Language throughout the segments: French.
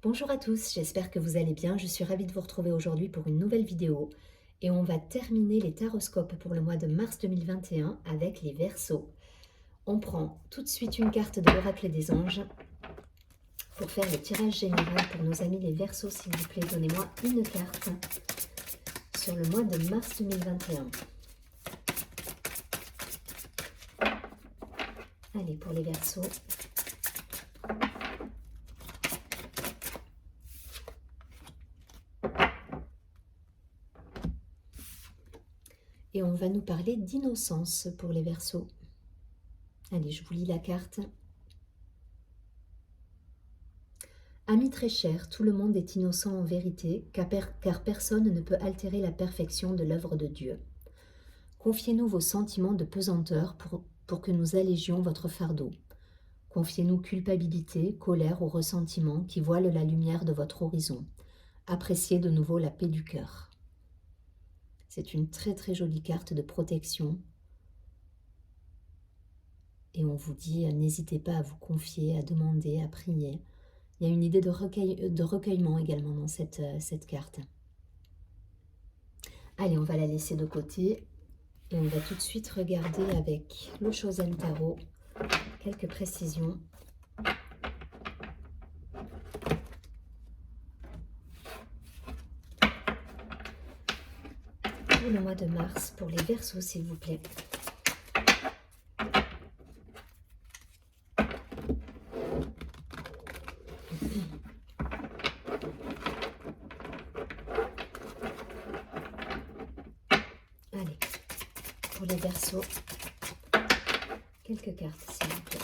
Bonjour à tous, j'espère que vous allez bien. Je suis ravie de vous retrouver aujourd'hui pour une nouvelle vidéo et on va terminer les taroscopes pour le mois de mars 2021 avec les Verseaux. On prend tout de suite une carte de l'oracle des anges pour faire le tirage général pour nos amis les Verseaux. S'il vous plaît, donnez-moi une carte sur le mois de mars 2021. Allez, pour les Verseaux. Et on va nous parler d'innocence pour les Verseaux. Allez, je vous lis la carte. Amis très chers, tout le monde est innocent en vérité, car personne ne peut altérer la perfection de l'œuvre de Dieu. Confiez-nous vos sentiments de pesanteur pour que nous allégions votre fardeau. Confiez-nous culpabilité, colère ou ressentiment qui voilent la lumière de votre horizon. Appréciez de nouveau la paix du cœur. C'est une très très jolie carte de protection. Et on vous dit, n'hésitez pas à vous confier, à demander, à prier. Il y a une idée de recueillement également dans cette carte. Allez, on va la laisser de côté et on va tout de suite regarder avec le Chosen Tarot quelques précisions. Pour le mois de mars, pour les Verseaux, s'il vous plaît. Allez, pour les Verseaux, quelques cartes, s'il vous plaît.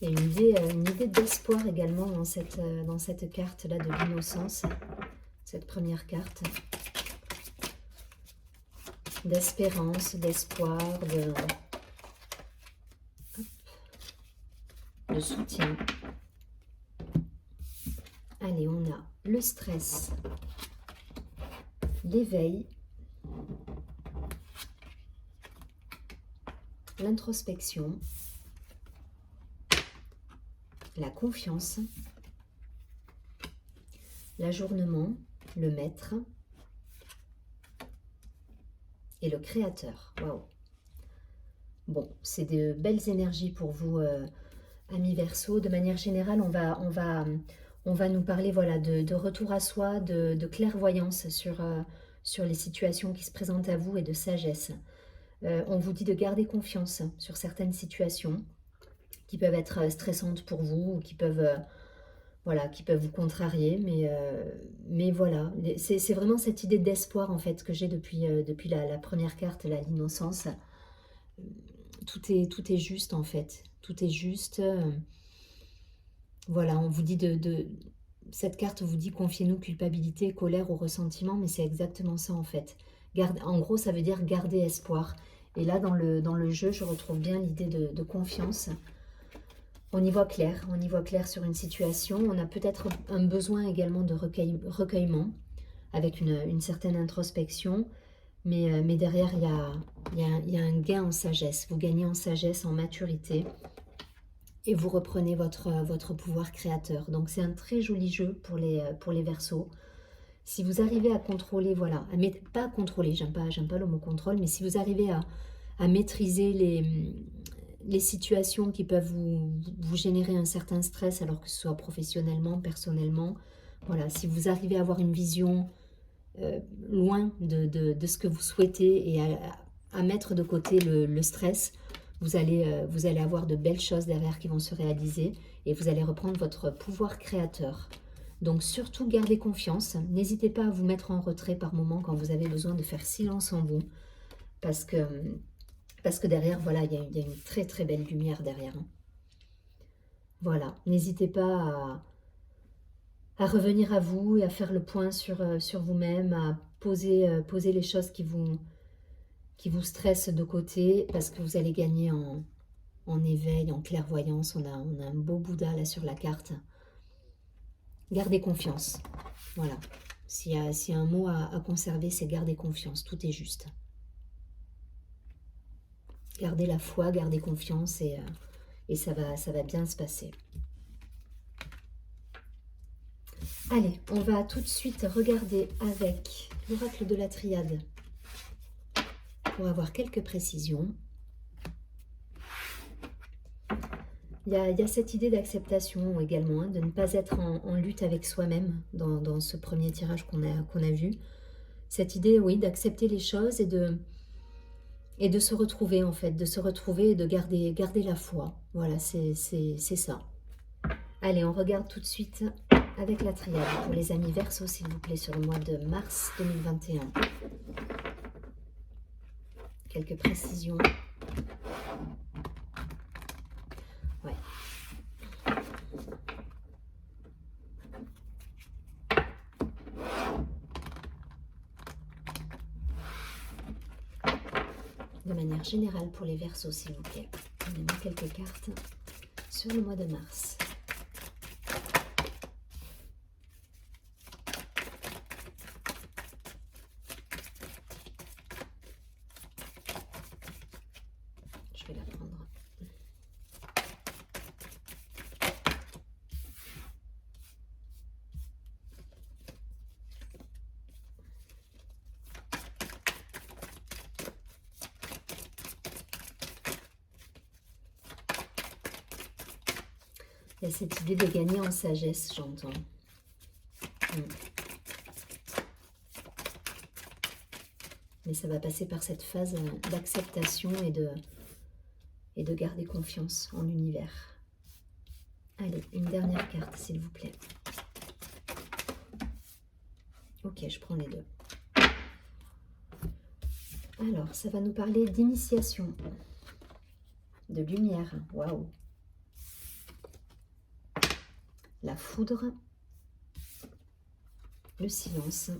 Il y a une idée d'espoir également dans cette carte-là de l'innocence, cette première carte. D'espérance, d'espoir, de soutien. Allez, on a le stress, l'éveil, l'introspection, la confiance, l'ajournement, le maître et le créateur. Waouh! Bon, c'est de belles énergies pour vous, amis Verseaux. De manière générale, on va nous parler voilà, de retour à soi, de clairvoyance sur les situations qui se présentent à vous et de sagesse. On vous dit de garder confiance sur certaines situations qui peuvent être stressantes pour vous ou qui peuvent, voilà, qui peuvent vous contrarier. Mais voilà, c'est vraiment cette idée d'espoir en fait que j'ai depuis la première carte, l'innocence. Tout est juste en fait. Tout est juste. Voilà, on vous dit cette carte vous dit confiez-nous culpabilité, colère ou ressentiment, mais c'est exactement ça en fait. En gros, ça veut dire garder espoir. Et là, dans le jeu, je retrouve bien l'idée de confiance. On y voit clair sur une situation. On a peut-être un besoin également de recueillement, avec une certaine introspection. Mais derrière, il y a un gain en sagesse. Vous gagnez en sagesse, en maturité. Et vous reprenez votre pouvoir créateur. Donc c'est un très joli jeu pour les Verseaux. Si vous arrivez à contrôler, voilà, pas à contrôler, j'aime pas le mot contrôle, mais si vous arrivez à maîtriser les situations qui peuvent vous générer un certain stress, alors que ce soit professionnellement, personnellement, voilà, si vous arrivez à avoir une vision loin de ce que vous souhaitez et à mettre de côté le stress, vous allez avoir de belles choses derrière qui vont se réaliser et vous allez reprendre votre pouvoir créateur. Donc surtout gardez confiance, n'hésitez pas à vous mettre en retrait par moment quand vous avez besoin de faire silence en vous, parce que derrière, voilà, il y a une très très belle lumière derrière. Voilà, n'hésitez pas revenir à vous et à faire le point sur vous-même, à poser les choses qui vous stressent de côté, parce que vous allez gagner en éveil, en clairvoyance. On a un beau Bouddha là sur la carte. Gardez confiance. Voilà. S'il y a un mot à conserver, c'est garder confiance. Tout est juste. Gardez la foi, gardez confiance et ça va bien se passer. Allez, on va tout de suite regarder avec l'oracle de la triade pour avoir quelques précisions. Il y a cette idée d'acceptation également, hein, de ne pas être en lutte avec soi-même dans ce premier tirage qu'on a vu. Cette idée, oui, d'accepter les choses et de se retrouver en fait, de se retrouver et de garder la foi. Voilà, c'est ça. Allez, on regarde tout de suite avec la triade pour les amis Verseau, s'il vous plaît, sur le mois de mars 2021. Quelques précisions. Ouais. De manière générale pour les Verseaux, s'il vous plaît. Donnez-moi quelques cartes sur le mois de mars. Je vais la prendre. Il y a cette idée de gagner en sagesse, j'entends. Mais ça va passer par cette phase d'acceptation et de garder confiance en l'univers. Allez, une dernière carte, s'il vous plaît. Ok, je prends les deux. Alors, ça va nous parler d'initiation, de lumière. Waouh! La foudre, le silence,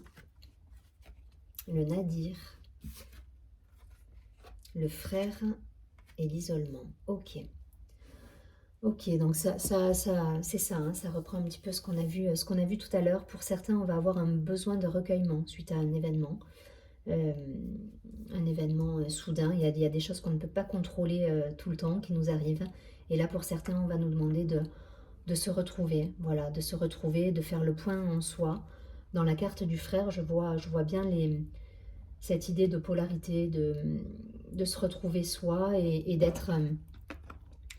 le nadir, le frère et l'isolement. Ok. Ok, donc c'est ça, hein, ça reprend un petit peu ce qu'on a vu tout à l'heure. Pour certains, on va avoir un besoin de recueillement suite à un événement soudain. Il y a des choses qu'on ne peut pas contrôler tout le temps, qui nous arrivent. Et là, pour certains, on va nous demander de se retrouver, voilà, de se retrouver, de faire le point en soi. Dans la carte du frère, je vois bien cette idée de polarité, de se retrouver soi et d'être...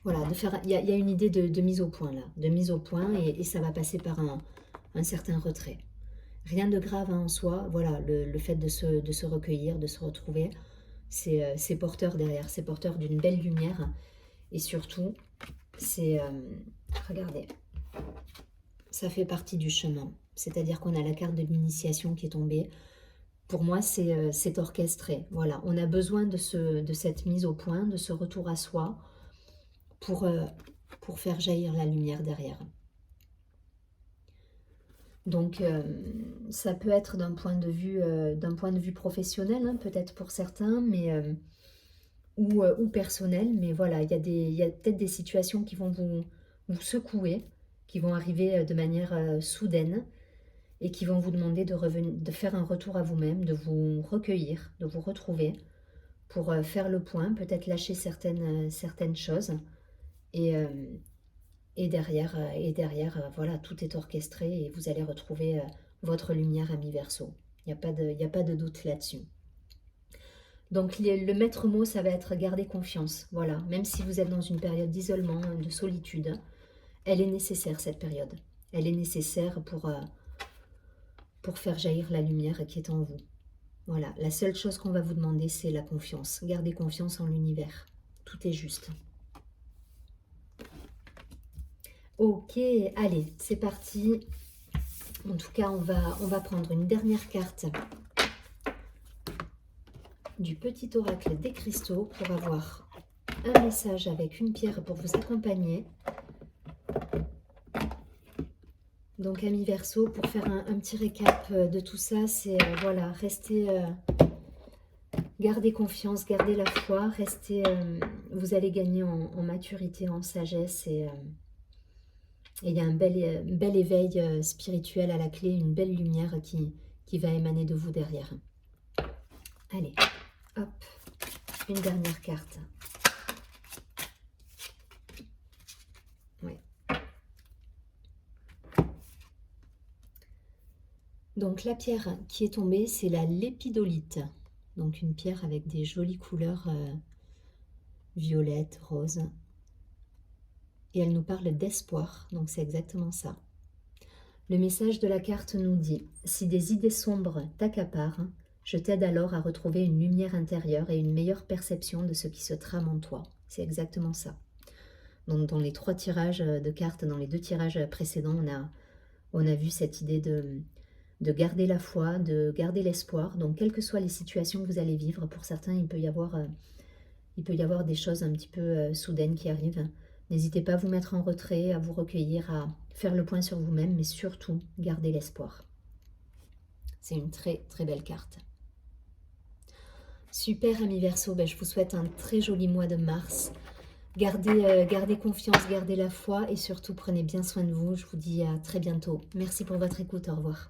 voilà, il y a une idée de mise au point là, de mise au point et ça va passer par un certain retrait. Rien de grave en soi, voilà, le fait de se recueillir, de se retrouver, c'est porteur derrière, c'est porteur d'une belle lumière et surtout, c'est... regardez, ça fait partie du chemin. C'est-à-dire qu'on a la carte de l'initiation qui est tombée. Pour moi, c'est orchestré. Voilà, on a besoin de cette mise au point, de ce retour à soi pour faire jaillir la lumière derrière. Donc, ça peut être d'un point de vue professionnel, hein, peut-être pour certains, mais... ou personnel, mais voilà, il y a peut-être des situations qui vont vous secouer, qui vont arriver de manière soudaine et qui vont vous demander de faire un retour à vous-même, de vous recueillir, de vous retrouver pour faire le point, peut-être lâcher certaines choses et derrière, voilà, tout est orchestré et vous allez retrouver votre lumière à mi-verso. Il n'y a pas de doute là-dessus. Donc le maître mot, ça va être garder confiance. Voilà, même si vous êtes dans une période d'isolement, de solitude, elle est nécessaire cette période. Elle est nécessaire pour faire jaillir la lumière qui est en vous. Voilà, la seule chose qu'on va vous demander, c'est la confiance. Gardez confiance en l'univers. Tout est juste. Ok, allez, c'est parti. En tout cas, on va prendre une dernière carte du petit oracle des cristaux pour avoir un message avec une pierre pour vous accompagner. Donc, amis Verseau, pour faire un petit récap de tout ça, c'est voilà, restez, gardez confiance, gardez la foi, restez, vous allez gagner en maturité, en sagesse et il y a un bel éveil spirituel à la clé, une belle lumière qui va émaner de vous derrière. Allez, hop, une dernière carte. Ouais. Donc la pierre qui est tombée, c'est la lépidolite. Donc une pierre avec des jolies couleurs violettes, roses. Et elle nous parle d'espoir, donc c'est exactement ça. Le message de la carte nous dit « Si des idées sombres t'accaparent, je t'aide alors à retrouver une lumière intérieure et une meilleure perception de ce qui se trame en toi. » C'est exactement ça. Donc dans les 3 tirages de cartes, dans les 2 tirages précédents, on a vu cette idée de garder la foi, de garder l'espoir. Donc quelles que soient les situations que vous allez vivre, pour certains il peut y avoir des choses un petit peu soudaines qui arrivent. N'hésitez pas à vous mettre en retrait, à vous recueillir, à faire le point sur vous-même, mais surtout, gardez l'espoir. C'est une très très belle carte. Super, amis Verseau, je vous souhaite un très joli mois de mars. Gardez confiance, gardez la foi et surtout prenez bien soin de vous. Je vous dis à très bientôt. Merci pour votre écoute, au revoir.